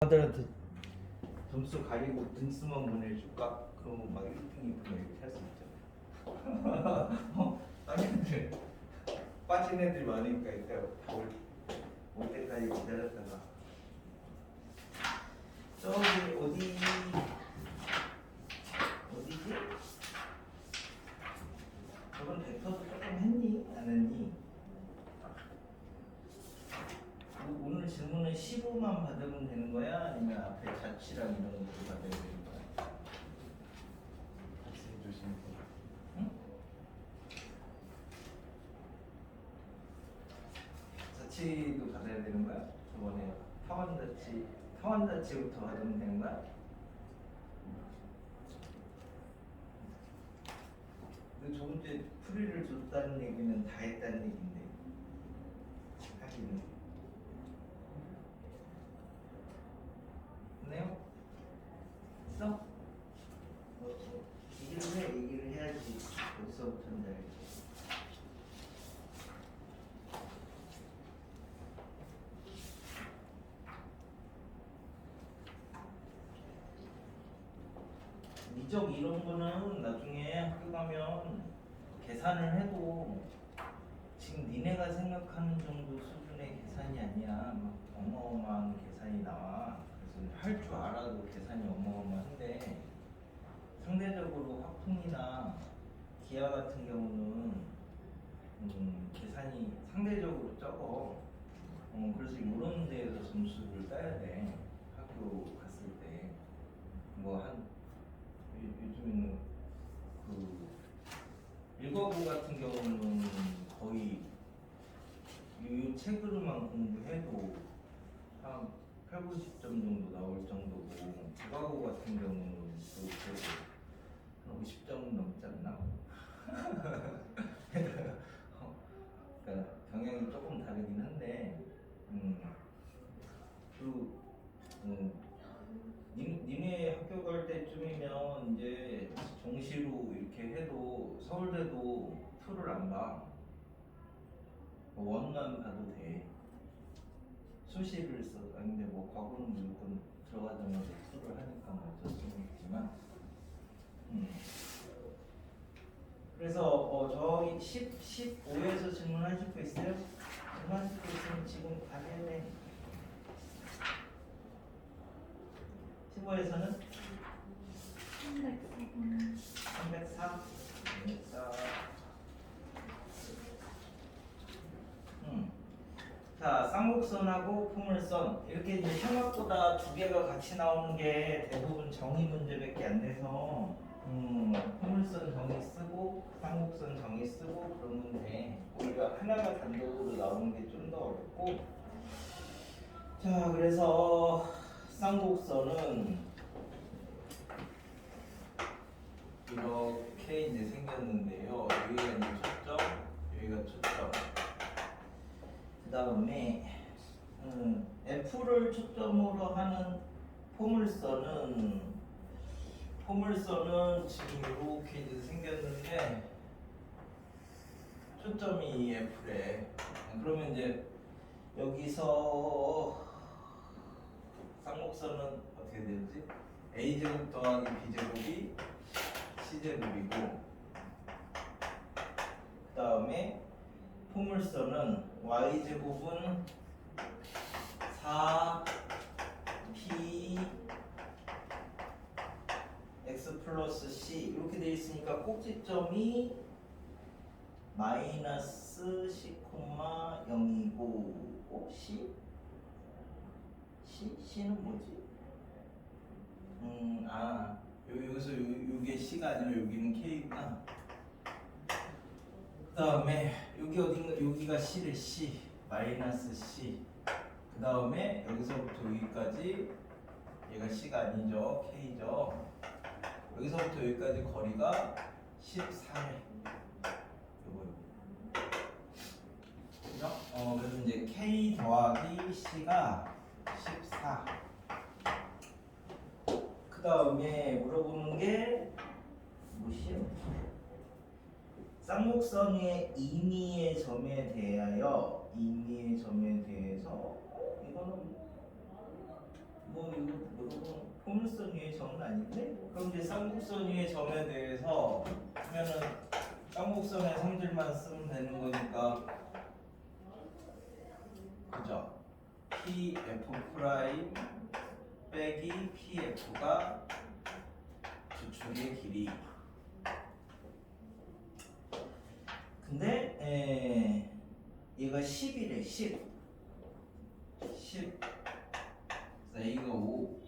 아들한테 점수 가리고 등수만 보내줄까? 그러면 막 1등, 2등 이렇게 할 수 있잖아. 아니 빠진 애들이 많으니까 이따 올 때까지 기다렸다가 저기 어디지? 저번 벡터도 조금 했니? 안 했니? 오늘 질문은 15만 받으면 되는 거야? 아니면 앞에 자취랑 이런 것도 받아야 되는 거야? 같이 해주시면 돼요. 응? 자취도 받아야 되는 거야? 저번에 타원자치부터 받으면 되는 거야? 근데 저번 주에 풀이를 줬다는 얘기는 다 했다는 얘기인데 하기는 네요? 있어? 얘기를 해야지 벌써부터는 알지. 미적 이런 거는 나중에 학교 가면 계산을 해도 지금 니네가 생각하는 정도 수준의 계산이 아니야. 막 어마어마한 계산이 나와. 그래서 할 줄 알아도 계산이 어마어마한데 상대적으로 화풍이나 기아 같은 경우는 계산이 상대적으로 적어. 그래서 이런 데에서 점수를 따야 돼. 학교 갔을 때. 요즘에는 그 일과부 같은 경우는 거의 이 책으로만 공부해도 한 8, 90점 정도 나올 정도고 국가고 같은 경우는 또 그래도 한 50점 넘지 않나? 그러니까 경향이 조금 다르긴 한데 니네 학교 갈 때쯤이면 이제 정시로 이렇게 해도 서울대도 투를 안 봐. 원만 봐도 돼. 수시를 써. 아니 근데 뭐 과거는 무조건 들어가자마자 투를 하니까 뭐 어쩔 수는 없지만. 그래서 저희 15에서 질문하실 거 있어요? 질문하실 거 있으면 지금 가면은 15에서는 304. 304. 자, 쌍곡선하고 포물선 이렇게 이제 생각보다 두 개가 같이 나오는 게 대부분 정의 문제밖에 안 돼서 포물선 정의 쓰고 쌍곡선 정의 쓰고 그러면 돼. 오히려 하나가 단독으로 나오는 게 좀 더 어렵고. 자, 그래서 쌍곡선은 이렇게 이제 생겼는데요. 여기가 이제 초점, 여기가 초점. 그 다음에 F를 초점으로 하는 포물선은 지금 이렇게 이제 생겼는데 초점이 F래. 그러면 이제 여기서 쌍곡선은 어떻게 되지? A제곱 더하기 B제곱이 C제곱이고 그 다음에 포물선은 Y제곱은 4P X 플러스 C 이렇게 되어 있으니까 꼭지점이 마이너스 C, 0이고 C? C는 뭐지? 여기서 요게 C가 아니라 여기는 K구나. 그 다음에 여기 어딘가 여기가 C래. C 마이너스 C. 그 다음에 여기서부터 여기까지 얘가 C가 아니죠. K죠. 여기서부터 여기까지 거리가 14래. 요거. 그죠? 그래서 이제 K 더하기 C가 14. 그 다음에 물어보는 게 무엇이요? 쌍곡선의 임의의 점에 대해서 이거는 뭐 이거 포물선 위의 점은 아닌데? 그럼 이제 쌍곡선 위의 점에 대해서 하면은 쌍곡선의 성질만 쓰면 되는 거니까, 그죠? PF 프라임 빼기 PF가 주축의 길이. 근데 얘가 10이래. 10 그래서 A가 5.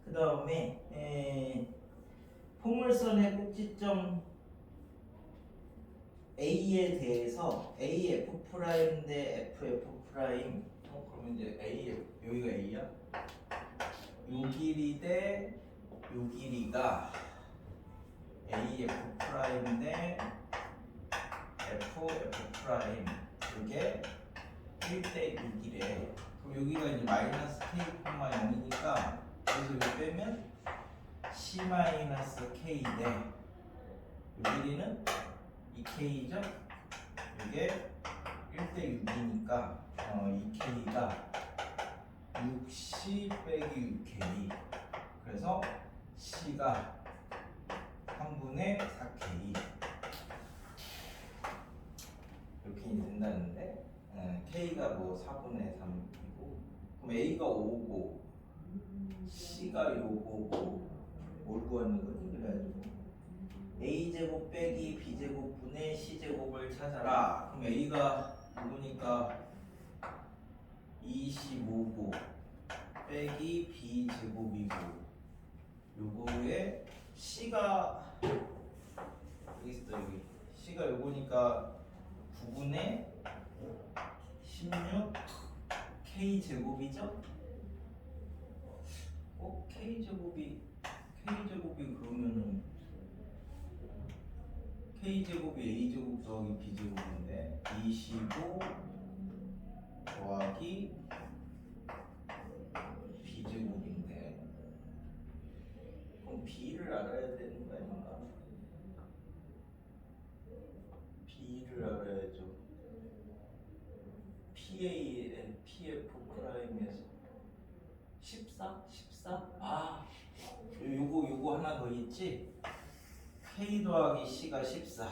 그 다음에 포물선의 꼭지점 A에 대해서 AF 프라임 대 FF 프라임. 그러면 이제 A, 여기가 A야? 요 길이 대 요 길이가 AF 프라임 대 FF 프라임. 이게 1대 6이래. 그럼 여기가 이제 마이너스 K, 0이니까 여기서 이거 빼면 C 마이너스 K 대 요 길이는 2K죠? 이게 1대 6이니까 2K가 6C 빼기 6K. 그래서 C가 3분의 4K 이렇게 된다는데, K가 뭐 4분의 3이고, 그럼 A가 5고 C가 요거고, 뭘 구하는 거니? 그래가지고 A제곱 빼기 B제곱분의 C제곱을 찾아라. 그럼 A가 요거니까 25고 빼기 B제곱이고, 요거에 C가 여기 있어. 여기 C가 요거니까 9분의 16 K제곱이죠? K제곱이 그러면은 K제곱이 A제곱 더하기 B제곱인데 25 더하기 B제곱인데, 그럼 B를 알아야 되는 거 아닌가? B를 알아야죠. PF 프라임에서 14? 요거 하나 더 있지? K 더하기 C가 14.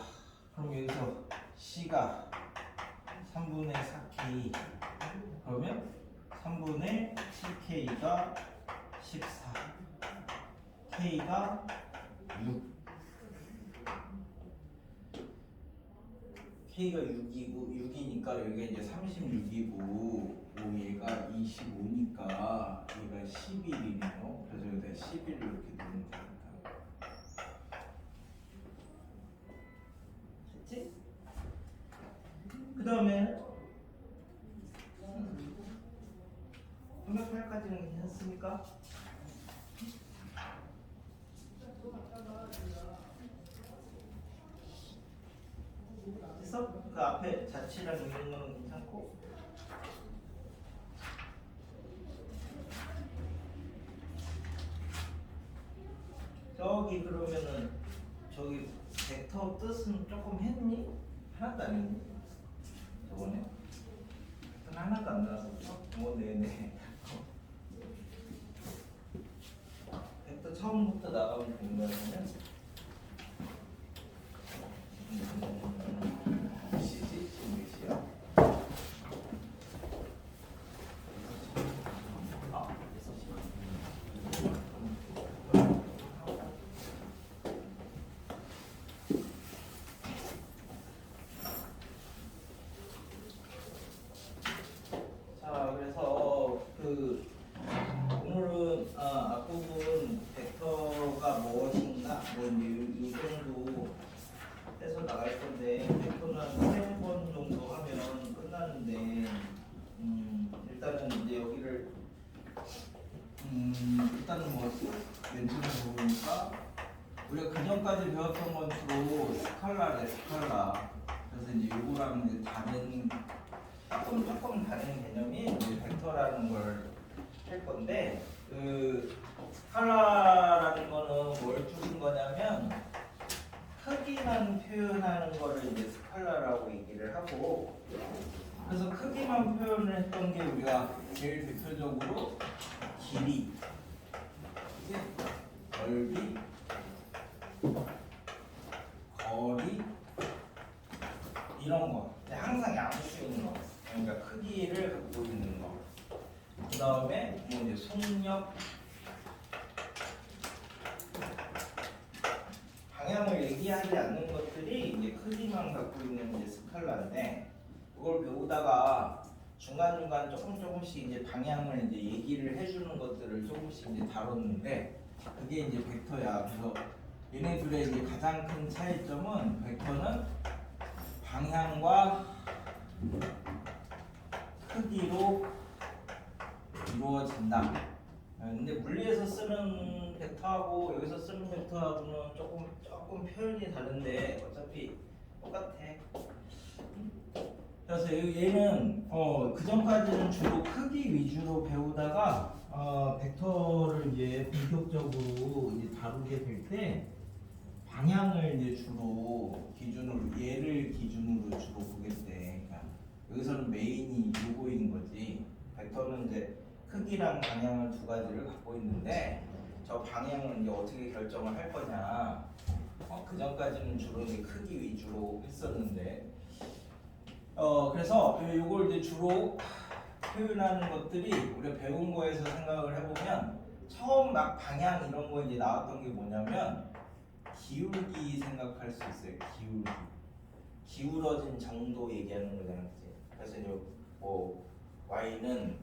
그럼 여기서 C가 3분의 4K. 그러면 3분의 7K가 14. K가 6. K가 6이니까 여기가 이제 36이고, 얘가 25니까 얘가 11이네요. 그래서 여기다 11을 이렇게 넣으면 됩니다. 됐지? 그 다음에 308까지는 괜찮습니까? 그래서 그 앞에 자취랑 이런 거는 괜찮고, 저기 그러면은 저기 벡터 뜻은 조금 했니? 하나도 안 했니? 저번에? 하나도 안 나왔었어? 네네. 벡터 처음부터 나가면 되는 거냐면 시지? 지금 몇 시야? 자, 그래서 오늘은 앞부분 벡터가 무엇인가 뭐 이 정도 해서 나갈 건데, 벡터는 3번 정도 하면 끝나는데, 일단은 이제 여기를 일단은 뭐 왼쪽에서 보니까 우리가 그전까지 배웠던 건 주로 스칼라래, 스칼라. 그래서 이제 요거랑 이제 다른 조금 다른 개념이 이제 벡터라는 걸 할 건데, 스칼라라는 거는 뭘 줄인 거냐면 크기만 표현하는 거를 이제 스칼라라고 얘기를 하고, 그래서 크기만 표현을 했던 게 우리가 제일 대표적으로 길이, 그치? 넓이, 거리 이런 거. 항상 양수 있는 거. 그러니까 크기를 갖고 있는 거. 그 다음에 뭐 이제 속력, 방향을 얘기하지 않는 것들이 이제 크기만 갖고 있는 이제 스칼라인데, 그걸 배우다가 중간중간 조금씩 이제 방향을 이제 얘기를 해주는 것들을 조금씩 이제 다뤘는데, 그게 이제 벡터야. 그래서 얘네들의 이제 가장 큰 차이점은, 벡터는 방향과 크기로 이루어진다. 근데 물리에서 쓰는 벡터하고 여기서 쓰는 벡터하고는 조금 표현이 다른데 어차피 똑같아. 그래서 얘는 그 전까지는 주로 크기 위주로 배우다가 벡터를 이제 본격적으로 이제 다루게 될 때 방향을 이제 주로 기준으로, 얘를 기준으로 주로 보겠대. 그러니까 여기서는 메인이 요거인 거지. 벡터는 이제 크기랑 방향을 두 가지를 갖고 있는데, 저 방향을 이제 어떻게 결정을 할 거냐. 그 전까지는 주로 이제 크기 위주로 했었는데, 그래서 요걸 이제 주로 표현하는 것들이 우리가 배운 거에서 생각을 해보면, 처음 막 방향 이런 거 이제 나왔던 게 뭐냐면 기울기 생각할 수 있어요. 기울기, 기울어진 정도 얘기하는 거잖아, 그치? 그래서 이제 뭐 y는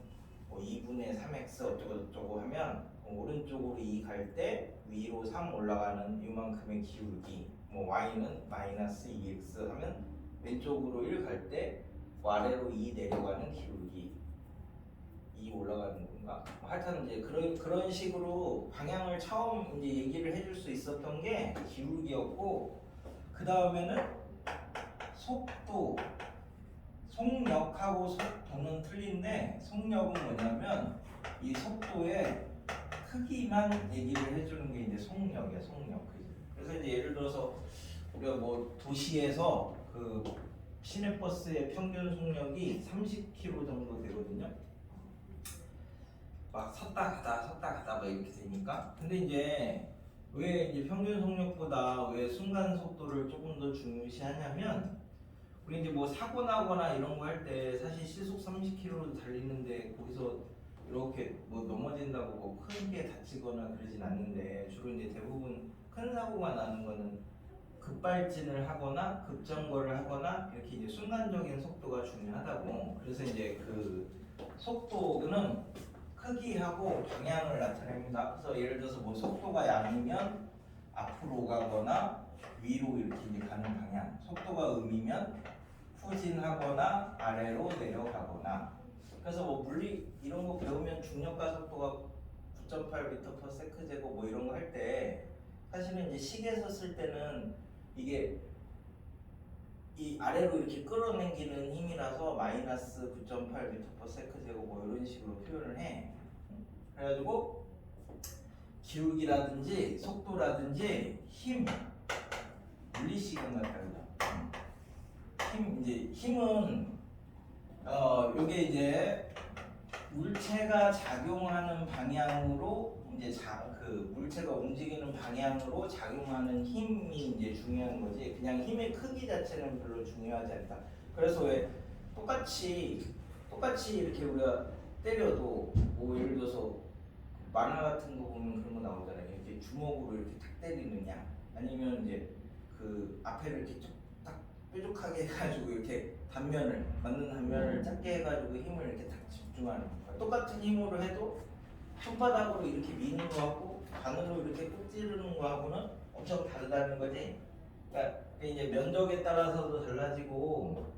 뭐 2분의 3x 어쩌고 저쩌고 하면 오른쪽으로 2 갈 때 위로 3 올라가는 이만큼의 기울기, 뭐 y는 마이너스 2x 하면 왼쪽으로 1 갈 때 아래로 2 내려가는 기울기, 2 올라가는 건가? 하여튼 이제 그런 식으로 방향을 처음 이제 얘기를 해줄 수 있었던 게 기울기였고, 그 다음에는 속도, 속력하고 속도는 틀린데, 속력은 뭐냐면 이 속도의 크기만 얘기를 해주는 게 이제 속력이야, 속력. 그래서 이제 예를 들어서 우리가 뭐 도시에서 그 시내버스의 평균 속력이 30km 정도 되거든요. 막 섰다 가다 막 이렇게 되니까. 근데 이제 왜 이제 평균 속력보다 왜 순간 속도를 조금 더 중요시하냐면, 우리 이제 뭐 사고 나거나 이런 거 할 때 사실 시속 30km로 달리는데 거기서 이렇게 뭐 넘어진다고 뭐 크게 다치거나 그러진 않는데, 주로 이제 대부분 큰 사고가 나는 거는 급발진을 하거나 급정거를 하거나 이렇게 이제 순간적인 속도가 중요하다고. 그래서 이제 그 속도는 크기하고 방향을 나타냅니다. 그래서 예를 들어서 뭐 속도가 양이면 앞으로 가거나 위로 이렇게 이제 가는 방향, 속도가 음이면 후진하거나 아래로 내려가거나. 그래서 뭐 물리 이런 거 배우면 중력과 속도가 9.8m/s 제곱 뭐 이런 거 할 때 사실은 이제 식에서 쓸 때는 이게 이 아래로 이렇게 끌어당기는 힘이라서 마이너스 9.8m/s 제곱 뭐 이런 식으로 표현을 해. 그래가지고 기울기라든지 속도라든지 힘, 물리시간 같다 그죠? 힘은 요게 이제 물체가 작용하는 방향으로 이제 그 물체가 움직이는 방향으로 작용하는 힘이 이제 중요한 거지, 그냥 힘의 크기 자체는 별로 중요하지 않다. 그래서 왜 똑같이 이렇게 우리가 때려도 뭐 예를 들어서 만화 같은 거 보면 그런 거 나오잖아요. 이렇게 주먹으로 이렇게 탁 때리느냐, 아니면 이제 그 앞에를 이렇게 딱 뾰족하게 해가지고 이렇게 맞는 단면을 작게 해가지고 힘을 이렇게 딱 집중하는 거야. 똑같은 힘으로 해도 손바닥으로 이렇게 미는 거하고 바늘로 이렇게 꾹 찌르는 거하고는 엄청 다르다는 거지. 그러니까 이제 면적에 따라서도 달라지고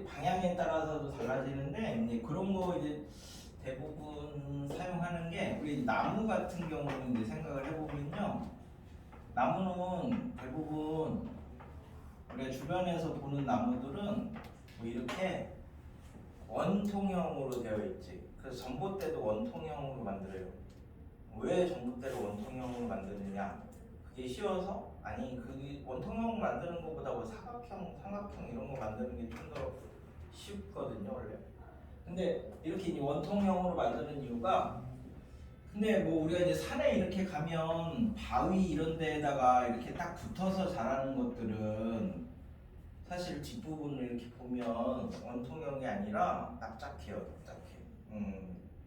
방향에 따라서도 달라지는데, 이제 그런 거 이제 대부분 사용하는 게, 우리 나무 같은 경우는 이제 생각을 해보면요, 나무는 대부분 우리가 주변에서 보는 나무들은 뭐 이렇게 원통형으로 되어 있지. 그래서 전봇대도 원통형으로 만들어요. 왜 전봇대를 원통형으로 만드느냐? 이게 쉬워서 아니 그 원통형 만드는 것보다 뭐 사각형, 삼각형 이런 거 만드는 게 좀 더 쉽거든요 원래. 근데 이렇게 이제 원통형으로 만드는 이유가 근데 뭐 우리가 이제 산에 이렇게 가면 바위 이런 데에다가 이렇게 딱 붙어서 자라는 것들은 사실 뒷부분을 이렇게 보면 원통형이 아니라 납작해요, 납작해.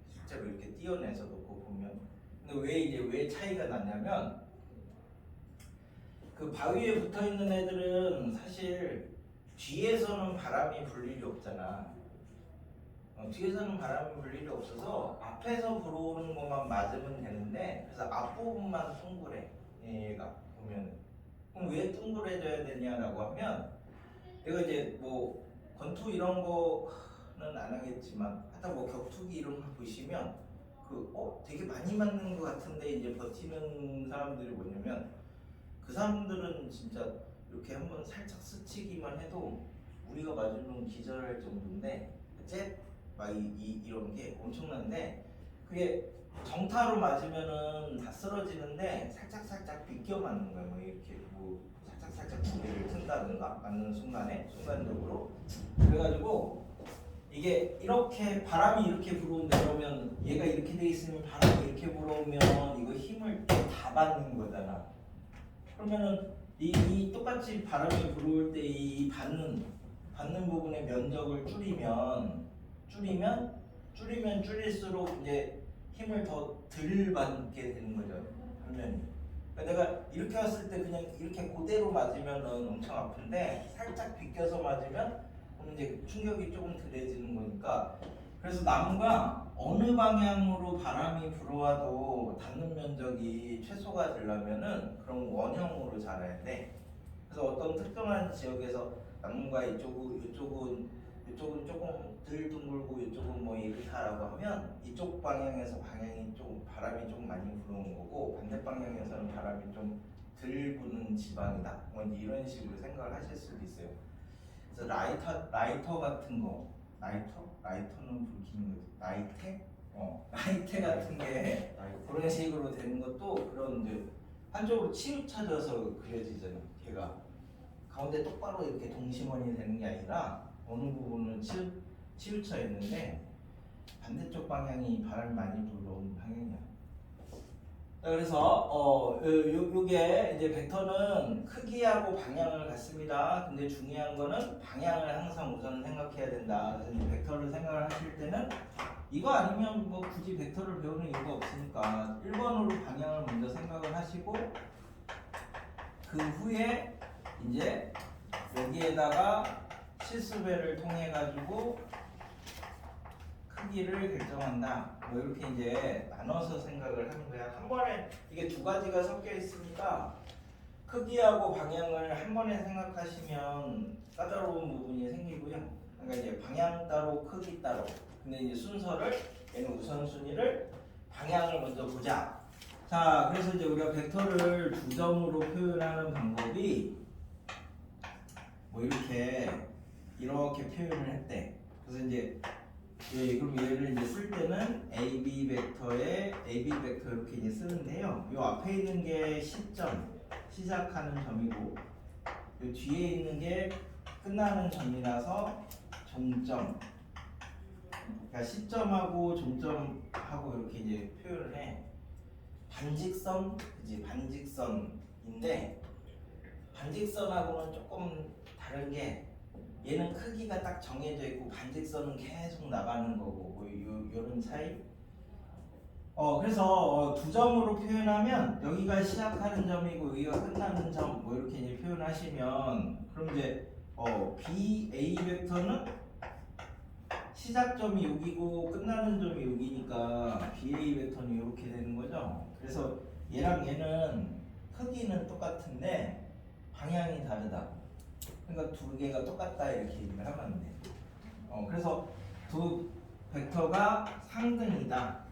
실제로 이렇게 띄어내서 놓고 보면. 근데 왜 차이가 나냐면 그 바위에 붙어 있는 애들은 사실 뒤에서는 바람이 불 일이 없잖아. 뒤에서는 바람이 불 일이 없어서 앞에서 불어오는 것만 맞으면 되는데 그래서 앞부분만 둥그래 얘가 보면. 그럼 왜 둥그레져야 되냐라고 하면 내가 이제 뭐 권투 이런 거는 안 하겠지만 하여튼 뭐 격투기 이런 거 보시면 되게 많이 맞는 것 같은데 이제 버티는 사람들이 뭐냐면 그 사람들은 진짜 이렇게 한번 살짝 스치기만 해도 우리가 맞으면 기절할 정도인데 막 이런 게 엄청난데 그게 정타로 맞으면은 다 쓰러지는데 살짝 비껴 맞는 거예요. 뭐 이렇게 뭐 살짝 고개를 튼다든가 맞는 순간적으로 그래가지고 이게 이렇게 바람이 이렇게 불어온다 그러면 얘가 이렇게 돼 있으면 바람이 이렇게 불어오면 이거 힘을 다 받는 거잖아. 그러면은 이 똑같이 바람이 불어올 때 이 받는 부분의 면적을 줄일수록 이제 힘을 더 덜 받게 되는 거죠. 반면이. 그러니까 내가 이렇게 왔을 때 그냥 이렇게 그대로 맞으면은 엄청 아픈데 살짝 비껴서 맞으면 그럼 이제 충격이 조금 덜해지는 거니까. 그래서 나무가 어느 방향으로 바람이 불어와도 닿는 면적이 최소가 되려면은 그런 원형으로 자라야 돼. 그래서 어떤 특정한 지역에서 나무가 이쪽은 조금 덜 둥글고 이쪽은 뭐 이렇다라고 하면 이쪽 방향에서 바람이 좀 많이 부는 거고 반대 방향에서는 바람이 좀 덜 부는 지방이다. 뭐 이런 식으로 생각을 하실 수도 있어요. 그래서 라이터 같은 거, 라이터는 불키는 거지. 라이테 같은 게 그런 식으로 되는 것도 그런 이제 한쪽으로 치우쳐져서 그려지잖아. 걔가 가운데 똑바로 이렇게 동심원이 되는 게 아니라 어느 부분은 치우쳐 있는데 반대쪽 방향이 바람이 많이 불어오는 방향이야. 그래서 요게 이제 벡터는 크기하고 방향을 갖습니다. 근데 중요한 거는 방향을 항상 우선 생각해야 된다. 그래서 이제 벡터를 생각을 하실 때는 이거 아니면 뭐 굳이 벡터를 배우는 이유가 없으니까 1번으로 방향을 먼저 생각을 하시고 그 후에 이제 여기에다가 실수배를 통해 가지고 크기를 결정한다. 뭐 이렇게 이제 나눠서 생각을 하는 거야. 한 번에 이게 두 가지가 섞여 있으니까 크기하고 방향을 한 번에 생각하시면 까다로운 부분이 생기고요. 그러니까 이제 방향 따로 크기 따로. 근데 이제 순서를 얘는 우선순위를 방향을 먼저 보자. 자, 그래서 이제 우리가 벡터를 두 점으로 표현하는 방법이 뭐 이렇게 표현을 했대. 그래서 이제 그럼 얘를 이제 쓸 때는 AB 벡터에 AB 벡터 이렇게 이제 쓰는데요. 요 앞에 있는 게 시점, 시작하는 점이고, 요 뒤에 있는 게 끝나는 점이라서 종점. 그러니까 시점하고 종점하고 이렇게 이제 표현을 해. 반직선, 그지? 반직선인데 반직선하고는 조금 다른 게 얘는 크기가 딱 정해져 있고 반직선은 계속 나가는 거고 뭐 요런 차이. 그래서 두 점으로 표현하면 여기가 시작하는 점이고 여기가 끝나는 점 뭐 이렇게 이제 표현하시면 그럼 이제 BA 벡터는 시작점이 여기고 끝나는 점이 여기니까 BA 벡터는 이렇게 되는 거죠. 그래서 얘랑 얘는 크기는 똑같은데 방향이 다르다. 그러니까 두 개가 똑같다 이렇게 얘기를 하면 돼. 그래서 두 벡터가 상등이다,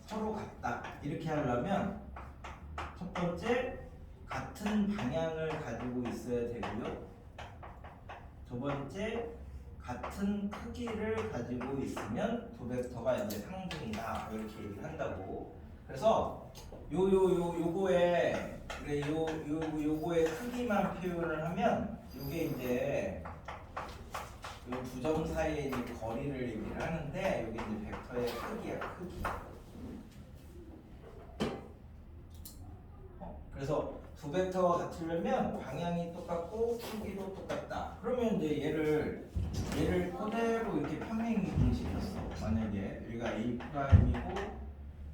서로 같다 이렇게 하려면 첫 번째 같은 방향을 가지고 있어야 되고요. 두 번째 같은 크기를 가지고 있으면 두 벡터가 이제 상등이다 이렇게 얘기를 한다고. 그래서 요거에 그래 요거의 크기만 표현을 하면 요게 이제 요 두 점 사이에 이제 거리를 얘기를 하는데 요게 이제 벡터의 크기야, 크기. 그래서 두 벡터가 같으려면 방향이 똑같고 크기도 똑같다. 그러면 이제 얘를 그대로 이렇게 평행 이동시켰어. 만약에 여기가 A 프라임이고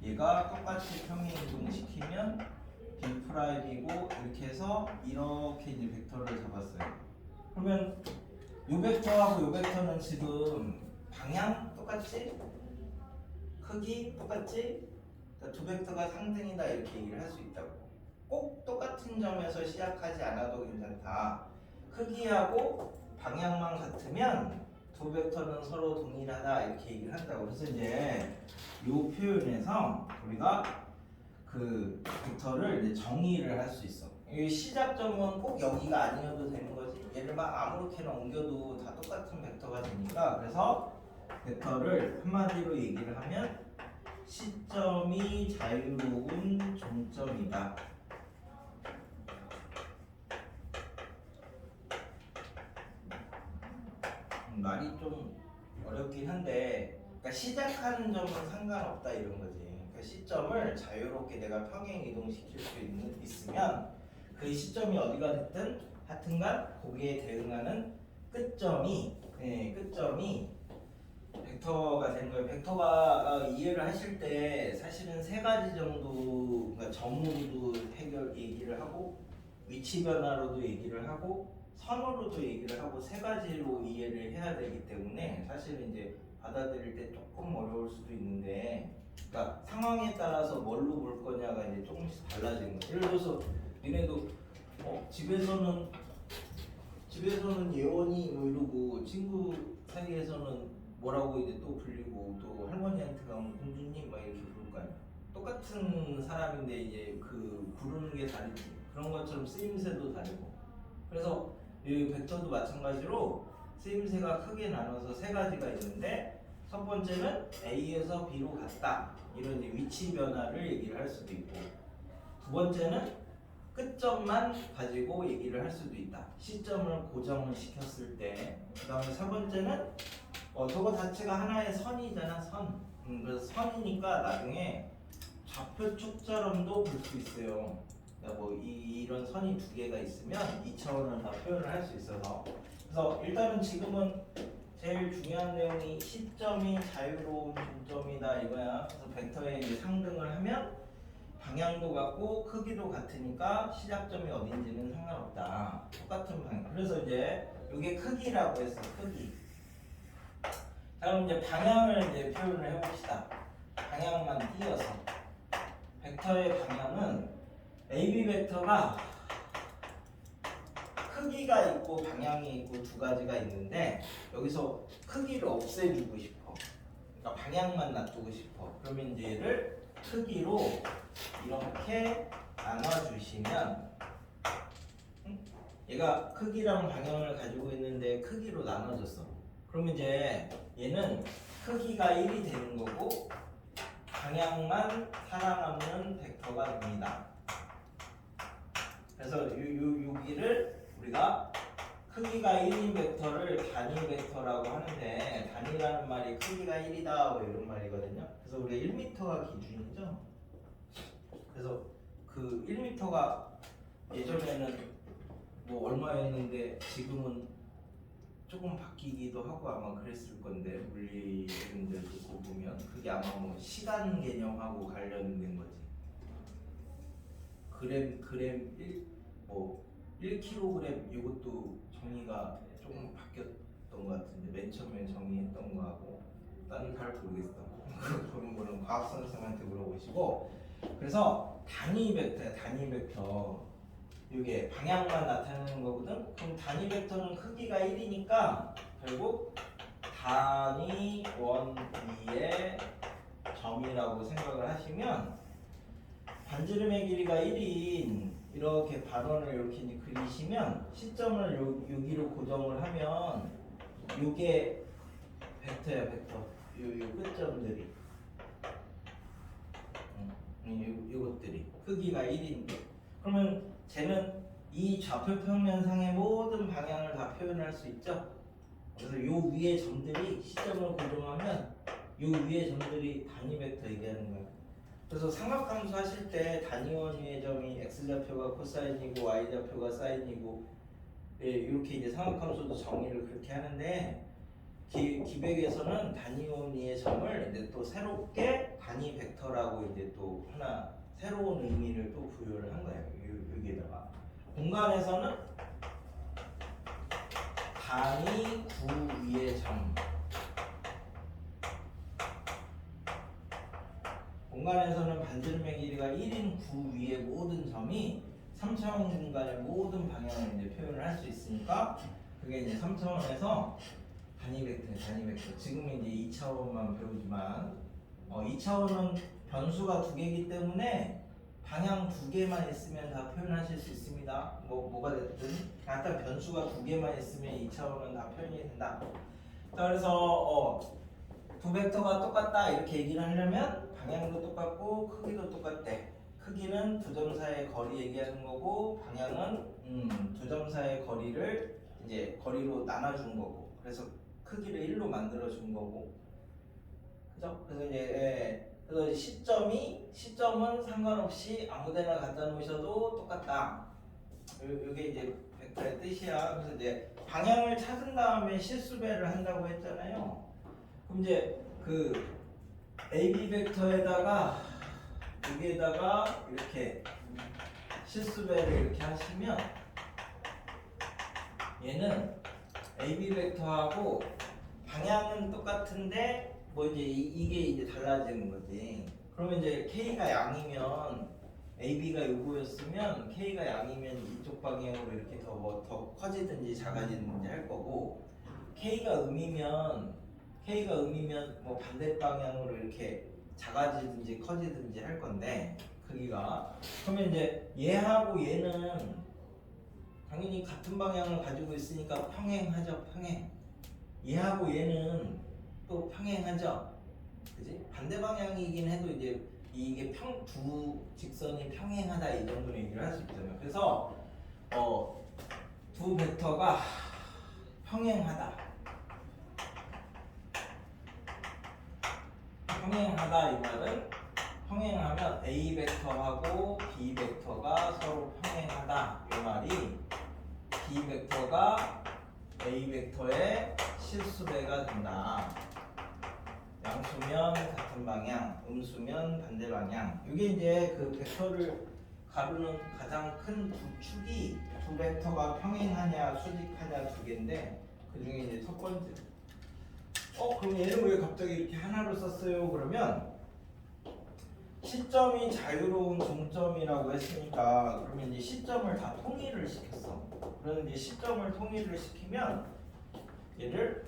얘가 똑같이 평행 이동시키면 B 프라임이고 이렇게 해서 이렇게 이제 벡터를 잡았어요. 그러면 요 벡터하고 요 벡터는 지금 방향 똑같지? 크기 똑같지? 그러니까 두 벡터가 상등이다 이렇게 얘기를 할 수 있다고. 꼭 똑같은 점에서 시작하지 않아도 괜찮다. 크기하고 방향만 같으면 두 벡터는 서로 동일하다 이렇게 얘기를 한다고. 그래서 이제 이 표현에서 우리가 그 벡터를 이제 정의를 할 수 있어. 이 시작점은 꼭 여기가 아니어도 되는 거지. 얘를 막 아무렇게나 옮겨도 다 똑같은 벡터가 되니까. 그래서 벡터를 한마디로 얘기를 하면 시점이 자유로운 종점이다. 말이 좀 어렵긴 한데, 그러니까 시작하는 점은 상관없다 이런 거지. 그러니까 시점을 자유롭게 내가 평행 이동시킬 수 있으면 그 시점이 어디가 됐든 하여튼간 거기에 대응하는 끝점이 벡터가 되는 거예요. 벡터가 이해를 하실 때 사실은 세 가지 정도, 그러니까 점으로도 얘기를 하고 위치 변화로도 얘기를 하고 선으로도 얘기를 하고 세 가지로 이해를 해야 되기 때문에 사실은 이제 받아들일 때 조금 어려울 수도 있는데, 그러니까 상황에 따라서 뭘로 볼 거냐가 이제 조금씩 달라지는 거예요. 예를 들어서 니네도 집에서는 예원이 뭐 이러고 친구 사이에서는 뭐라고 이제 또 불리고 또 할머니한테 가면 공주님 막 이렇게 부를 거 아니야. 똑같은 사람인데 이제 그 부르는 게 다르지. 그런 것처럼 쓰임새도 다르고. 그래서 이 벡터도 마찬가지로 쓰임새가 크게 나눠서 세 가지가 있는데, 첫 번째는 A에서 B로 갔다 이런 이제 위치 변화를 얘기를 할 수도 있고, 두 번째는 끝점만 가지고 얘기를 할 수도 있다. 시점을 고정을 시켰을 때. 그 다음에 세 번째는 저거 자체가 하나의 선이잖아, 선. 그래서 선이니까 나중에 좌표 축처럼도 볼 수 있어요. 뭐 이런 선이 두 개가 있으면 2차원을 다 표현을 할 수 있어서. 그래서 일단은 지금은 제일 중요한 내용이 시점이 자유로운 중점이다 이거야. 그래서 벡터에 이제 상등을 하면 방향도 같고 크기도 같으니까 시작점이 어딘지는 상관없다. 똑같은 방향. 그래서 이제 이게 크기라고 했어. 크기. 자, 그럼 이제 방향을 이제 표현을 해봅시다. 방향만 띄어서 벡터의 방향은 AB 벡터가 크기가 있고 방향이 있고 두 가지가 있는데, 여기서 크기를 없애주고 싶어. 그러니까 방향만 놔두고 싶어. 그러면 이제 얘를 크기로 이렇게 나눠주시면, 얘가 크기랑 방향을 가지고 있는데 크기로 나눠졌어. 그러면 이제 얘는 크기가 1이 되는 거고 방향만 살아남는 벡터가 됩니다. 그래서 여기를 우리가 크기가 1인 벡터를 단위 벡터라고 하는데, 단위라는 말이 크기가 1이다 뭐 이런 말이거든요. 그래서 우리가 1m가 기준이죠. 그래서 그 1m가 예전에는 뭐 얼마였는데 지금은 조금 바뀌기도 하고 아마 그랬을 건데, 물리분들 듣고 보면 그게 아마 뭐 시간 개념하고 관련된 거지. 그램 1kg 이것도 정의가 조금 바뀌었던 것 같은데, 맨 처음에 정의했던 거하고 나는 잘 모르겠어. 그런 거는 과학 선생님한테 물어보시고. 그래서 단위 벡터야, 단위 벡터. 이게 방향만 나타내는 거거든. 그럼 단위 벡터는 크기가 1이니까 결국 단위 원 위의 점이라고 생각을 하시면, 반지름의 길이가 1인 이렇게 반원을 이렇게 그리시면 시점을 여기로 고정을 하면 요게 벡터야, 벡터. 요 끝점들이. 이것들이 크기가 1인데 그러면 쟤는 이 좌표 평면상의 모든 방향을 다 표현할 수 있죠. 그래서 요 위에 점들이 시점을 고정하면 요 위에 점들이 단위 벡터 얘기하는 거예요. 그래서 삼각함수 하실 때 단위원 위의 점이 x좌표가 코사인이고 y좌표가 사인이고 이렇게 이제 삼각함수도 정의를 그렇게 하는데 기백에서는 단위원 위의 점을 이제 또 새롭게 단위 벡터라고 이제 또 하나 새로운 의미를 또 부여를 한 거예요. 여기에다가 공간에서는 단위 구 위의 점. 공간에서는 반지름의 길이가 1인 구 위의 모든 점이 3차원 공간의 모든 방향을 이제 표현을 할 수 있으니까 그게 이제 3차원에서 단위 벡터. 지금은 이제 2차원만 배우지만 2차원은 변수가 두 개이기 때문에 방향 두 개만 있으면 다 표현하실 수 있습니다. 뭐가 됐든 약간 변수가 두 개만 있으면 2차원은 다 표현이 된다. 자, 그래서 두 벡터가 똑같다 이렇게 얘기를 하려면 방향도 똑같고 크기도 똑같대. 크기는 두 점 사이의 거리 얘기하는 거고 방향은 두 점 사이의 거리를 이제 거리로 나눠준 거고 그래서 크기를 1로 만들어 준 거고 그죠? 그래서 이제 그래서 시점은 상관없이 아무데나 갖다 놓으셔도 똑같다. 이게 이제 벡터의 뜻이야. 그래서 이제 방향을 찾은 다음에 실수배를 한다고 했잖아요. 그럼 이제 그 AB 벡터에다가 여기에다가 이렇게 실수배를 이렇게 하시면 얘는 AB 벡터하고 방향은 똑같은데 뭐 이제 이게 이제 달라지는 거지. 그러면 이제 K가 양이면 AB가 요거였으면 K가 양이면 이쪽 방향으로 이렇게 더 커지든지 작아지든지 할 거고 K가 음이면 뭐 반대 방향으로 이렇게 작아지든지 커지든지 할 건데 크기가 그러면 이제 얘하고 얘는 당연히 같은 방향을 가지고 있으니까 평행하죠. 평행. 얘하고 얘는 또 평행하죠. 그지? 반대 방향이긴 해도 이제 이게 두 직선이 평행하다 이 정도는 얘기를 할 수 있잖아요. 그래서 두 벡터가 평행하다 이 말은 평행하면 A 벡터하고 B 벡터가 서로 평행하다 이 말이 B 벡터가 A 벡터의 실수배가 된다. 양수면 같은 방향, 음수면 반대 방향. 이게 이제 그 벡터를 가르는 가장 큰 두 축이 두 벡터가 평행하냐 수직하냐 두 개인데 그 중에 이제 첫 번째. 그럼 얘는 왜 갑자기 이렇게 하나로 썼어요? 그러면 시점이 자유로운 중점이라고 했으니까 그러면 이제 시점을 다 통일을 시켰어. 그런데 시점을 통일을 시키면 얘를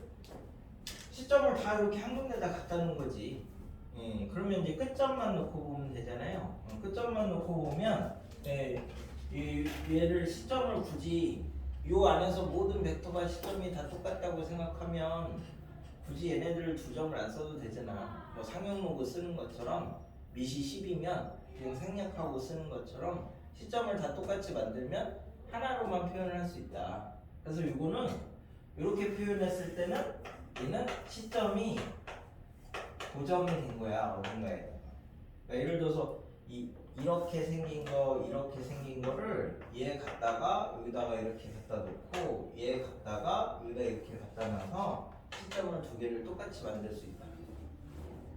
시점을 다 이렇게 한 군데다 갖다 놓은 거지. 그러면 이제 끝점만 놓고 보면 되잖아요. 끝점만 놓고 보면 얘를 시점을 굳이 요 안에서 모든 벡터가 시점이 다 똑같다고 생각하면 굳이 얘네들을 두 점을 안 써도 되잖아. 뭐 상용로그 쓰는 것처럼 밑이 10이면 그냥 생략하고 쓰는 것처럼 시점을 다 똑같이 만들면 하나로만 표현을 할 수 있다. 그래서 이거는 이렇게 표현했을 때는 얘는 시점이 고정이 된 거야 어딘가에. 그러니까 예를 들어서 이렇게 생긴 거를 얘 갖다가 여기다가 이렇게 갖다 놓고 얘 갖다가 여기다 이렇게 갖다 놔서 시점을 두 개를 똑같이 만들 수 있다.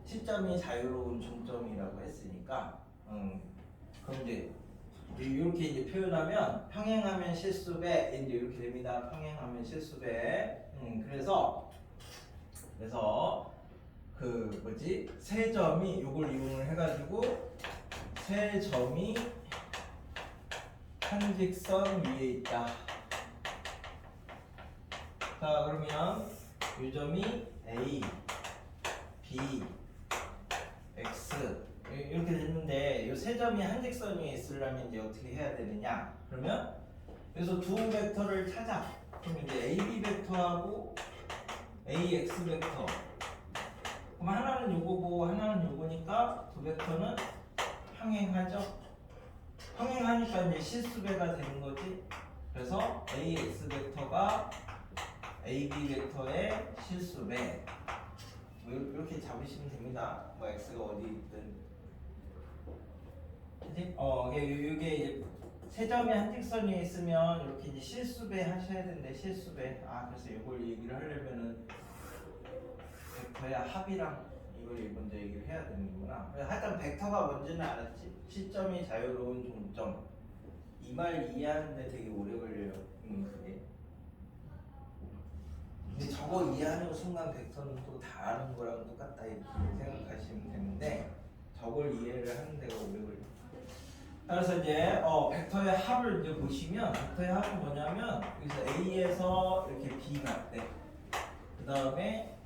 시점이 자유로운 중점이라고 했으니까 그럼 이제 이렇게 이제 표현하면 평행하면 실수배 이제 이렇게 됩니다. 평행하면 실수배. 그래서 그 뭐지 세 점이 요걸 이용을 해가지고 세 점이 한 직선 위에 있다. 자 그러면 이 점이 A, B, X 이렇게 됐는데 이 세 점이 한 직선 위에 있으려면 이제 어떻게 해야 되느냐? 그러면 여기서 두 벡터를 찾아. 그럼 이제 AB 벡터하고 AX 벡터. 그럼 하나는 요거고 하나는 요거니까 두 벡터는 평행. 평행하죠? 평행하니까 이제 실수배가 되는 거지. 그래서 AX 벡터가 AB 벡터의 실수배. 뭐 이렇게 잡으시면 됩니다. 뭐 X가 어디 있든. 그지? 이게 이제 세 점의 한 직선이 있으면 이렇게 이제 실수배 하셔야 되는데 실수배. 그래서 이걸 얘기를 하려면은 벡터의 합이랑 이걸 먼저 얘기를 해야 되는구나. 하여튼 벡터가 뭔지는 알았지. 시점이 자유로운 종점. 이 말 이해하는데 되게 오래 걸려요. 그게. 근데 저거 이해하는 순간 벡터는 또 다 아는 거랑 똑같다 이렇게 생각하시면 되는데 저걸 이해를 하는 데가 오래 걸려요. 그래서 이제 벡터의 합을 이제 보시면 벡터의 합은 뭐냐면 여기서 A에서 이렇게 B 갔대. 그 다음에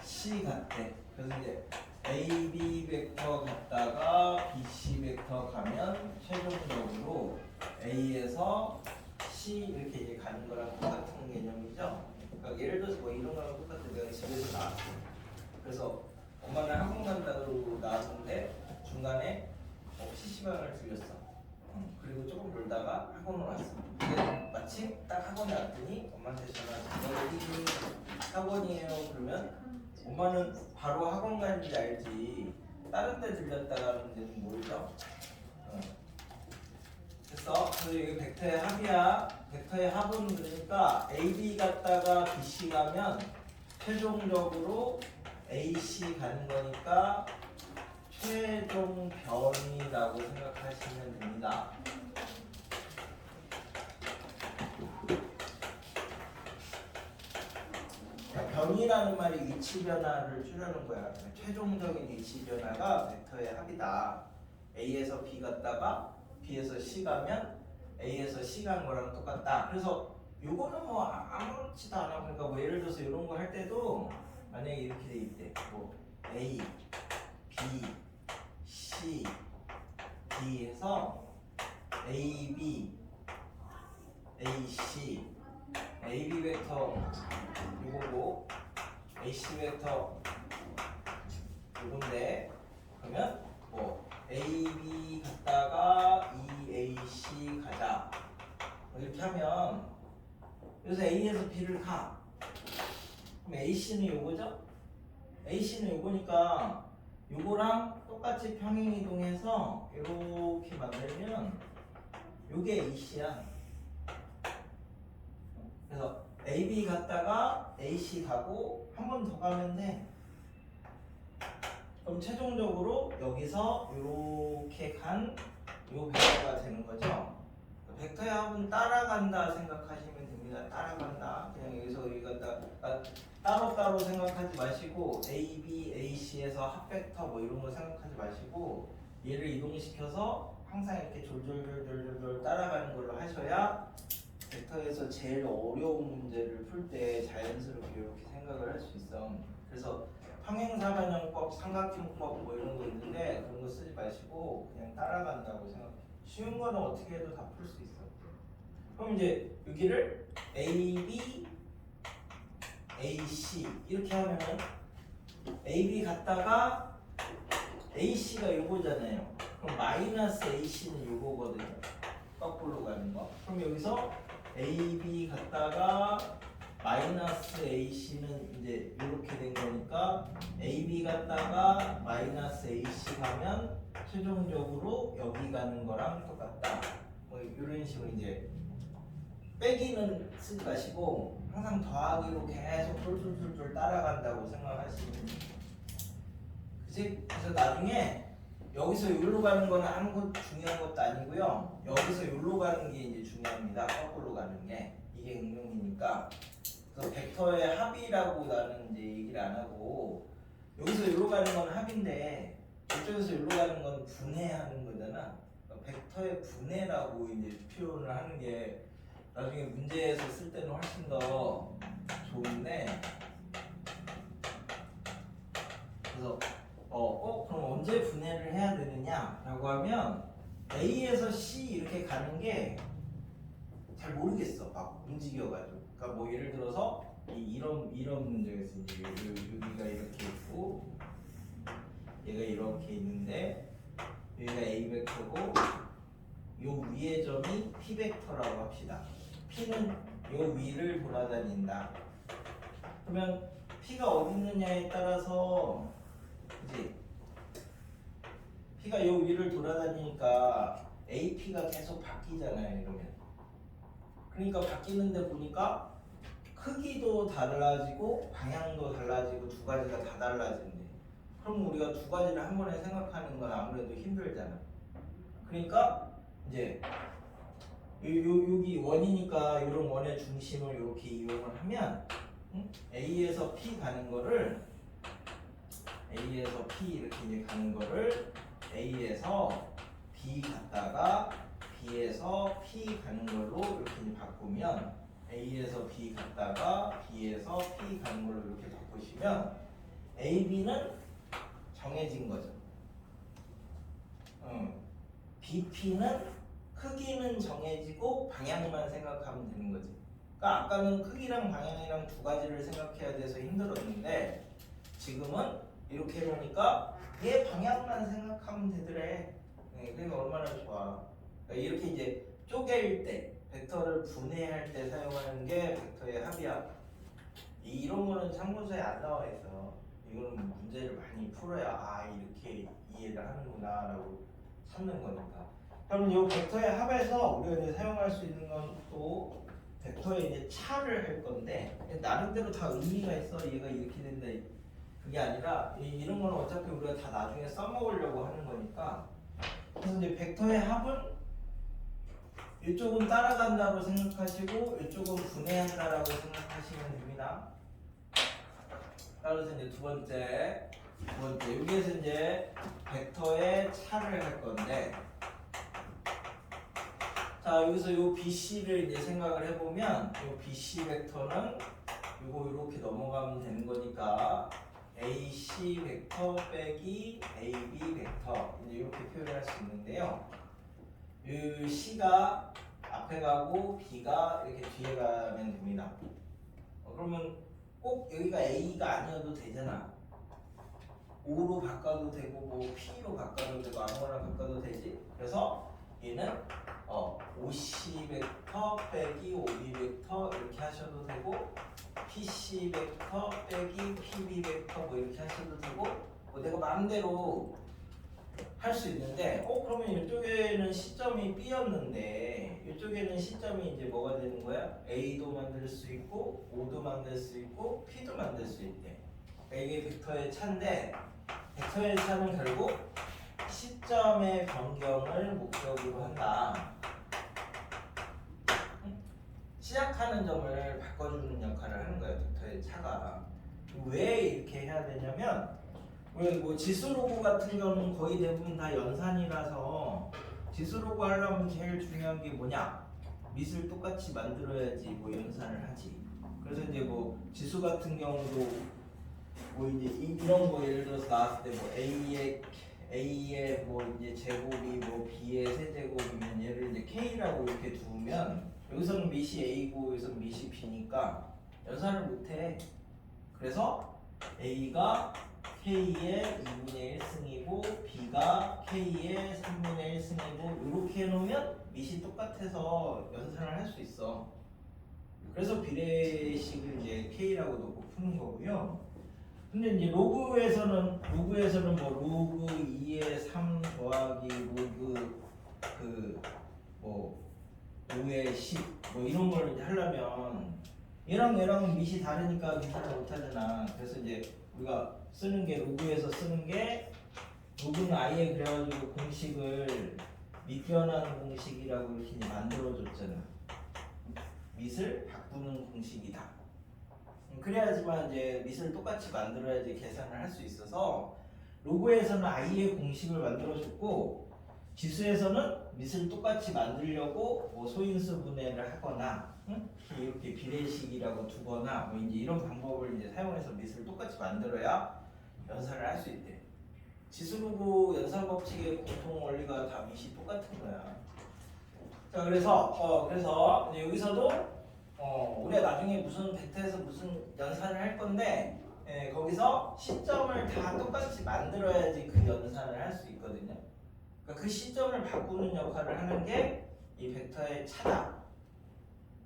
C 갔대. 그래서 이제 AB 벡터 갔다가 BC 벡터 가면 최종적으로 A에서 C 이렇게 이제 가는 거랑 똑같은 개념이죠. 그러니까 예를 들어서 뭐 이런 거랑 똑같아. 내가 집에서 나왔어. 그래서 엄마는 학원 간다고 나왔는데 중간에 PC방을 들렸어. 그리고 조금 놀다가 학원을 왔어. 근데 마침 딱 학원에 왔더니 엄마한테 전화해서 어디 학원이에요? 그러면 엄마는 바로 학원 가는지 알지. 다른 데 들렸다가 하는 데는 모르죠. 그래서 이게 벡터의 합이야. 벡터의 합은 그러니까 AB 갔다가 BC 가면 최종적으로 AC 가는 거니까 최종 변이라고 생각하시면 됩니다. 변이라는 말이 위치 변화를 줄여는 거야. 최종적인 위치 변화가 벡터의 합이다. A에서 B 갔다가 B에서 C 가면 A에서 C 간 거랑 똑같다. 그래서 요거는 뭐 아무렇지도 않아. 그러니까 뭐 예를 들어서 이런 거 할 때도 만약에 이렇게 돼 있대. 뭐 A, B, C, D 해서 A, B, A, C, A, B 벡터 요거고 A, C 벡터 요건데 그러면 뭐 A, B 갔다가 E, A, C 가자 이렇게 하면 여기서 A에서 B를 가. 그럼 A, C는 요거죠? A, C는 요거니까 요거랑 똑같이 평행 이동해서 이렇게 만들면 요게 AC야. 그래서 AB 갔다가 AC 가고 한 번 더 가면 돼. 그럼 최종적으로 여기서 이렇게 간 요 벡터가 되는 거죠. 벡터의 합은 따라간다 생각하시면 됩니다. 따라간다. 그냥 여기서 여기 갔다 따로따로 생각하지 마시고 A, B, A, C에서 합 벡터 뭐 이런 거 생각하지 마시고 얘를 이동시켜서 항상 이렇게 졸졸졸졸졸 따라가는 걸로 하셔야 벡터에서 제일 어려운 문제를 풀 때 자연스럽게 이렇게 생각을 할 수 있어. 그래서 평행사변형법, 삼각형법 뭐 이런 거 있는데 그런 거 쓰지 마시고 그냥 따라간다고 생각해. 쉬운 거는 어떻게 해도 다 풀 수 있어. 그럼 이제 여기를 A, B, A, C 이렇게 하면은 A, B 갔다가 A, C가 요거잖아요. 그럼 마이너스 A, C는 요거거든요. 거꾸로 가는 거. 그럼 여기서 A, B 갔다가 마이너스 AC는 이제 이렇게 된 거니까 AB 갔다가 마이너스 AC 가면 최종적으로 여기 가는 거랑 똑같다. 뭐 이런 식으로 이제 빼기는 쓰지 마시고 항상 더하기로 계속 쫄쫄쫄쫄 따라간다고 생각하시면 됩니다. 그치? 그래서 나중에 여기서 여기로 가는 거는 아무것도 중요한 것도 아니고요. 여기서 여기로 가는 게 이제 중요합니다. 거꾸로 가는 게 이게 응용이니까. 그래서 벡터의 합이라고 나는 이제 얘기를 안 하고 여기서 여기로 가는 건 합인데 이쪽에서 여기로 가는 건 분해하는 거잖아. 그러니까 벡터의 분해라고 이제 표현을 하는 게 나중에 문제에서 쓸 때는 훨씬 더 좋은데 그래서 그럼 언제 분해를 해야 되느냐라고 하면 A에서 C 이렇게 가는 게 잘 모르겠어. 막 움직여가지고. 그러니까 뭐 예를 들어서 이런 문제가 있어. 이제 여기가 이렇게 있고 얘가 이렇게 있는데 여기가 A 벡터고 요 위의 점이 P 벡터라고 합시다. P는 요 위를 돌아다닌다. 그러면 P가 어디 있느냐에 따라서 그지? P가 요 위를 돌아다니니까 AP가 계속 바뀌잖아요. 이러면 그러니까 바뀌는데 보니까 크기도 달라지고 방향도 달라지고 두 가지가 다 달라진대. 그럼 우리가 두 가지를 한 번에 생각하는 건 아무래도 힘들잖아. 그러니까 이제 여기 원이니까 이런 원의 중심을 이렇게 이용을 하면 A에서 P 가는 거를 A에서 P 이렇게 이제 가는 거를 A에서 B 갔다가 B에서 P 가는 걸로 이렇게 이제 바꾸면 A에서 B 갔다가 B에서 P 가는 걸로 이렇게 바꾸시면 AB는 정해진 거죠. BP는 크기는 정해지고 방향만 생각하면 되는 거지. 그러니까 아까는 크기랑 방향이랑 두 가지를 생각해야 돼서 힘들었는데 지금은 이렇게 해놓으니까 얘 방향만 생각하면 되더래. 그러니까 얼마나 좋아. 그러니까 이렇게 이제 쪼갤 때, 벡터를 분해할 때 사용하는 게 벡터의 합이야. 이런 거는 참고서에 안 나와 있어. 이거는 문제를 많이 풀어야 아 이렇게 이해를 하는구나 라고 찾는 거니까. 그러면 이 벡터의 합에서 우리가 이제 사용할 수 있는 건 또 벡터의 이제 차를 할 건데 나름대로 다 의미가 있어. 얘가 이렇게 된다. 그게 아니라 이런 거는 어차피 우리가 다 나중에 써먹으려고 하는 거니까. 그래서 이제 벡터의 합은 이쪽은 따라간다고 생각하시고 이쪽은 분해한다라고 생각하시면 됩니다. 따라서 이제 두 번째 여기에서 이제 벡터의 차를 할 건데, 자 여기서 요 BC를 이제 생각을 해보면 요 BC 벡터는 요거 이렇게 넘어가면 되는 거니까 AC 벡터 빼기 AB 벡터 이제 이렇게 표현할 수 있는데요. 이 C가 앞에 가고 B가 이렇게 뒤에 가면 됩니다. 그러면 꼭 여기가 A가 아니어도 되잖아. O로 바꿔도 되고 뭐 P로 바꿔도 되고 아무거나 바꿔도 되지. 그래서 얘는 OC 벡터 빼기 OB 벡터 이렇게 하셔도 되고 PC 벡터 빼기 PB 벡터 뭐 이렇게 하셔도 되고 뭐 내가 마음대로 할 수 있는데 그러면 이쪽에는 시점이 B였는데 이쪽에는 시점이 이제 뭐가 되는 거야? A도 만들 수 있고 O도 만들 수 있고 P도 만들 수 있대. 그러니까 이게 벡터의 차인데 벡터의 차는 결국 시점의 변경을 목적으로 한다. 시작하는 점을 바꿔주는 역할을 하는 거예요. 벡터의 차가. 왜 이렇게 해야 되냐면 뭐 지수로그 같은 경우는 거의 대부분 다 연산이라서 지수로그 하려면 제일 중요한 게 뭐냐? 밑을 똑같이 만들어야지 뭐 연산을 하지. 그래서 이제 뭐 지수 같은 경우도 뭐 이제 이런 거 예를 들어서 나왔을 때 뭐 A의 뭐 이제 제곱이 뭐 B의 세제곱이면 얘를 이제 K라고 이렇게 두면 여기서는 밑이 A고 여기서는 밑이 B니까 연산을 못해. 그래서 A가 K의 2분의 1승이고 B가 K의 3분의 1승이고 이렇게 해놓으면 밑이 똑같아서 연산을 할 수 있어. 그래서 비례식을 이제 K라고 놓고 푸는 거고요. 근데 이제 로그에서는 뭐 로그 2의 3 더하기 로그 뭐 5의 10 뭐 이런 걸 이제 하려면 얘랑 밑이 다르니까 계산을 못 하잖아. 그래서 이제 우리가 쓰는 게 로그에서 쓰는 게 로그는 아예 그래가지고 공식을 밑변하는 공식이라고 이렇게 만들어줬잖아. 밑을 바꾸는 공식이다. 그래야지만 이제 밑을 똑같이 만들어야지 계산을 할 수 있어서 로그에서는 아예 공식을 만들어줬고 지수에서는 밑을 똑같이 만들려고 뭐 소인수 분해를 하거나 이렇게 비례식이라고 두거나 뭐 이제 이런 방법을 이제 사용해서 밑을 똑같이 만들어야 연산을 할 수 있대. 지수로그 연산 법칙의 공통 원리가 다 밑이 똑같은 거야. 자 그래서 이제 여기서도 우리가 나중에 무슨 벡터에서 무슨 연산을 할 건데 거기서 시점을 다 똑같이 만들어야지 그 연산을 할 수 있거든요. 그러니까 그 시점을 바꾸는 역할을 하는 게 이 벡터의 차다.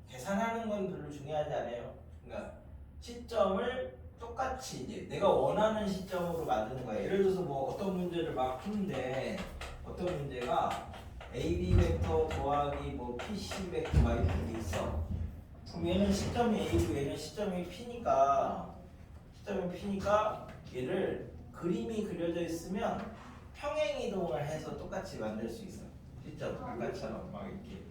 계산하는 건 별로 중요하지 않아요. 그러니까 시점을 똑같이 이제 내가 원하는 시점으로 만드는 거야. 예를 들어서 뭐 어떤 문제를 막 푸는데 어떤 문제가 AB 벡터 더하기 뭐 PC 벡터 막 이렇게 돼 있어. 그럼 얘는 시점이 A고 얘는 시점이 P니까 얘를 그림이 그려져 있으면 평행 이동을 해서 똑같이 만들 수 있어. 시점 아까처럼 막 이렇게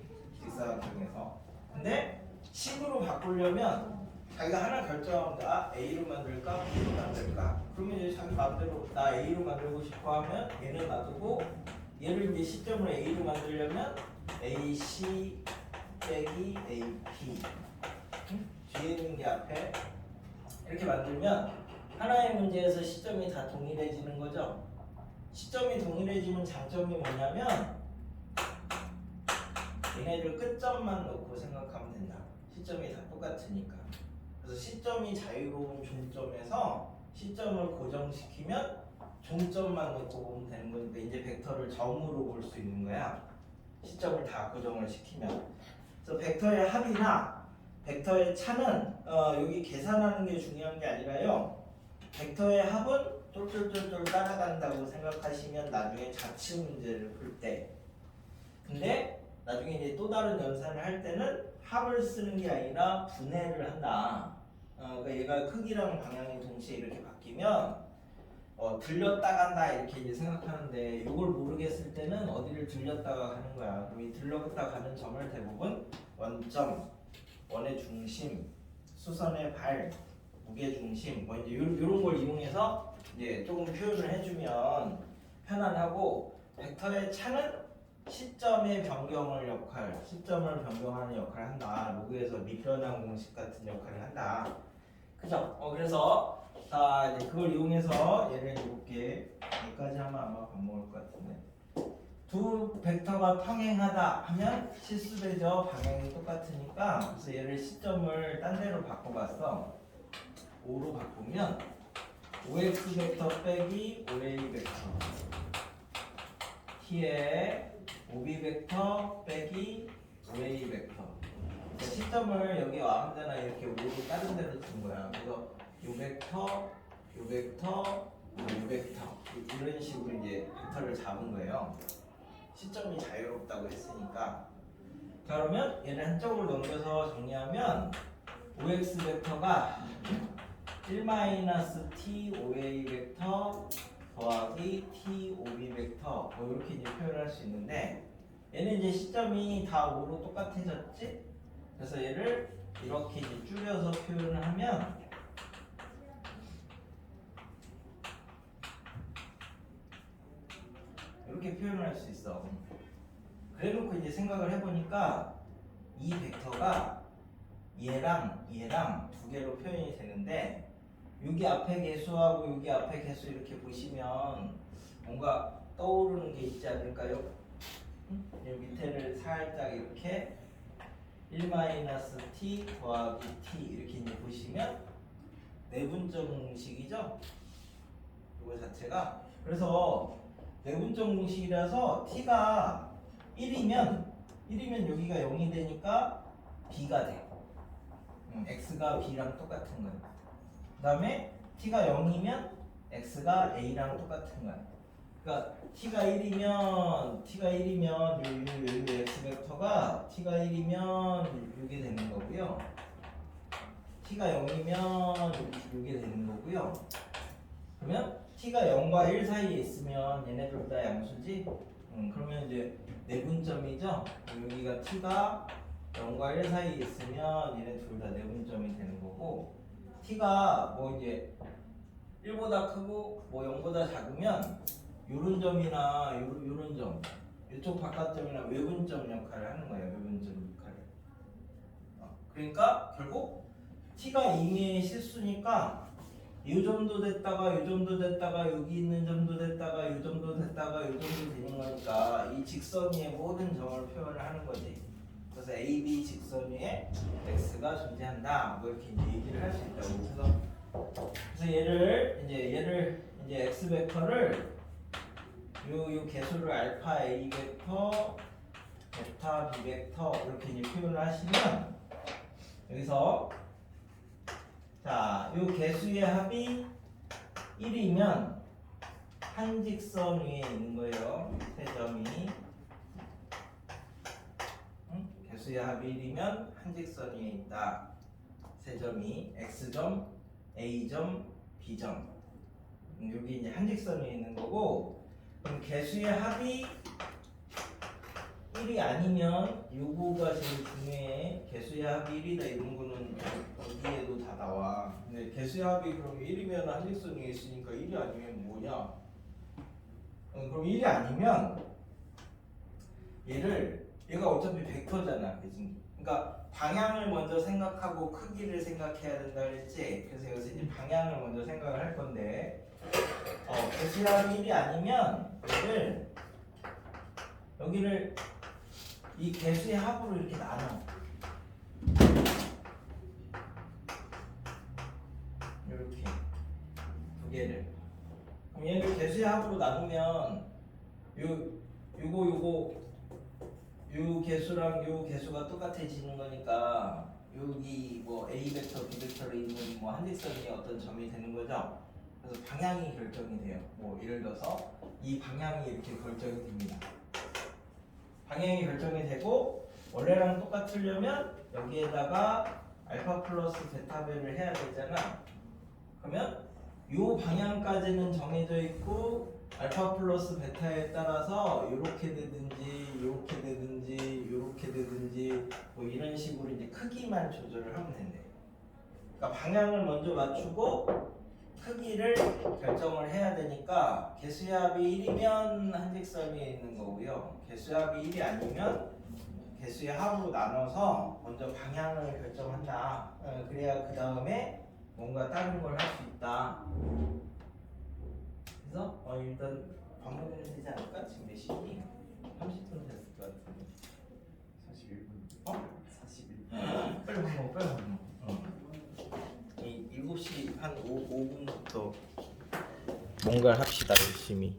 직사각형에서. 근데 식으로 바꾸려면 자기가 하나 결정합니다. A로 만들까 B로 만들까. 그러면 이제 자기 마음대로 나 A로 만들고 싶어 하면 얘는 놔두고 얘를 이제 시점으로 A로 만들려면 AC 빼기 AP 뒤에 있는 게 앞에 이렇게 만들면 하나의 문제에서 시점이 다 동일해지는 거죠. 시점이 동일해지면 장점이 뭐냐면 얘네들 끝점만 놓고 생각하면 된다. 시점이 다 똑같으니까. 그래서 시점이 자유로운 종점에서 시점을 고정시키면 종점만 놓고 보면 되는 거니까 이제 벡터를 점으로 볼 수 있는 거야. 시점을 다 고정을 시키면. 그래서 벡터의 합이나 벡터의 차는 여기 계산하는 게 중요한 게 아니라요. 벡터의 합은 똘똘똘똘 따라간다고 생각하시면 나중에 자취 문제를 풀 때. 근데 나중에 이제 또 다른 연산을 할 때는 합을 쓰는 게 아니라 분해를 한다. 그러니까 얘가 크기랑 방향이 동시에 이렇게 바뀌면 들렸다 간다 이렇게 이제 생각하는데 이걸 모르겠을 때는 어디를 들렸다가 가는 거야. 그럼 이 들렸다 가는 점을 대부분 원점, 원의 중심, 수선의 발, 무게 중심 뭐 이제 이런 걸 이용해서 이제 조금 표현을 해주면 편안하고 벡터의 차는 시점의 변경을 시점을 변경하는 역할을 한다. 로그에서 미변환 공식 같은 역할을 한다. 그죠? 그래서 자 이제 그걸 이용해서 얘를 해볼게. 여기까지 하면 아마 밥 먹을 것 같은데. 두 벡터가 평행하다 하면 실수되죠. 방향이 똑같으니까. 그래서 얘를 시점을 딴 데로 바꿔봤어. 5로 바꾸면 5x 벡터 빼기 5a 벡터 t에 5b 벡터 빼기 5a 벡터. 시점을 여기 아무 데나 이렇게 5로 다른 데로 둔 거야. 그래서 요 벡터, 요 벡터, 요 벡터 이런 식으로 이제 벡터를 잡은 거예요. 시점이 자유롭다고 했으니까. 자 그러면 얘를 한쪽으로 넘겨서 정리하면 5x 벡터가 1-t 5a 벡터 더하기 t 5b 벡터 뭐 이렇게 이제 표현할 수 있는데 얘는 이제 시점이 다 5로 똑같아졌지? 그래서 얘를 이렇게 이제 줄여서 표현을 하면 이렇게 표현을 할 수 있어. 그래놓고 이제 생각을 해보니까 이 벡터가 얘랑 두 개로 표현이 되는데 여기 앞에 개수하고 여기 앞에 개수 이렇게 보시면 뭔가 떠오르는 게 있지 않을까요? 여기 밑에를 살짝 이렇게 1-t 더하기 t 이렇게 이제 보시면 내분적 공식이죠? 이거 자체가. 그래서 내분적 공식이라서 t가 1이면 여기가 0이 되니까 b가 돼. x가 b랑 똑같은 거야. 그 다음에 t가 0이면 x가 a랑 똑같은 거야. 그러니까 t가 1이면 요 x 벡터가 t가 1이면 이게 되는 거고요. t가 0이면 이게 되는 거고요. 그러면 t가 0과 1 사이에 있으면 얘네들 다 양수지? 그러면 이제 내분점이죠? 여기가 t가 0과 1 사이에 있으면 얘네 둘 다 내분점이 되는 거고 t가 뭐 이제 1보다 크고 뭐 0보다 작으면 요런 점이나 요런 점 이쪽 바깥점이나 외분점 역할을 하는 거예요. 외분점 역할을. 그러니까 결국 t가 임의의 실수니까 이 점도 됐다가 이 점도 됐다가 여기 있는 점도 됐다가 이 점도 됐다가 이 점도 되는 거니까 이 직선 위의 모든 점을 표현을 하는 거지. 그래서 AB 직선 위에 x가 존재한다. 뭐 이렇게 이제 얘기를 할 수 있다고. 그래서 얘를 이제 x 벡터를 요 개수를 알파 A 벡터, 베타 B 벡터 이렇게 이제 표현을 하시면 여기서 자, 요 개수의 합이 1이면 한 직선 위에 있는 거예요. 세 점이. 개수의 합이 1이면 한 직선 위에 있다. 세 점이 X점, A점, B점. 여기 이제 한 직선 위에 있는 거고, 그럼 개수의 합이 1이 아니면 요거가 제일 중요해. 개수의 합이 1이다 이런 거는 여기에도 다 나와. 근데 개수의 합이 그럼 1이면 한 직선 위에 있으니까 1이 아니면 뭐냐? 그럼 1이 아니면 얘가 어차피 벡터잖아, 그지? 그러니까 방향을 먼저 생각하고 크기를 생각해야 된다 그랬지. 그래서 여기서 이제 방향을 먼저 생각을 할 건데, 개수의 합이 1이 아니면 여기를 이 개수의 합으로 이렇게 나눠. 이렇게 두 개를. 그럼 얘를 개수의 합으로 나누면 요 개수랑 요 개수가 똑같아지는 거니까 여기 뭐 A 벡터, B 벡터를 있는 뭐 한직선이 어떤 점이 되는 거죠. 그래서 방향이 결정이 돼요. 뭐 예를 들어서 이 방향이 이렇게 결정이 됩니다. 방향이 결정이 되고 원래랑 똑같으려면 여기에다가 알파 플러스 베타배를 해야 되잖아. 그러면 요 방향까지는 정해져 있고 알파 플러스 베타에 따라서 이렇게 되든지 이렇게 되든지 이렇게 되든지 뭐 이런 식으로 이제 크기만 조절을 하면 된대. 그러니까 방향을 먼저 맞추고 크기를 결정을 해야 되니까 개수의 합이 1이면 한 직선 위에 있는 거고요. 개수의 합이 1이 아니면 개수의 합으로 나눠서 먼저 방향을 결정한다. 그래야 그 다음에 뭔가 다른 걸 할 수 있다. 그래서 일단 밥 먹으면 되지 않을까? 지금 몇 시니? 30분 됐을 것 같은데. 41분. 41분. 빨리 밥 먹어, 빨리 밥 먹어. 이 7시 한 5분부터 뭔가를 합시다, 열심히.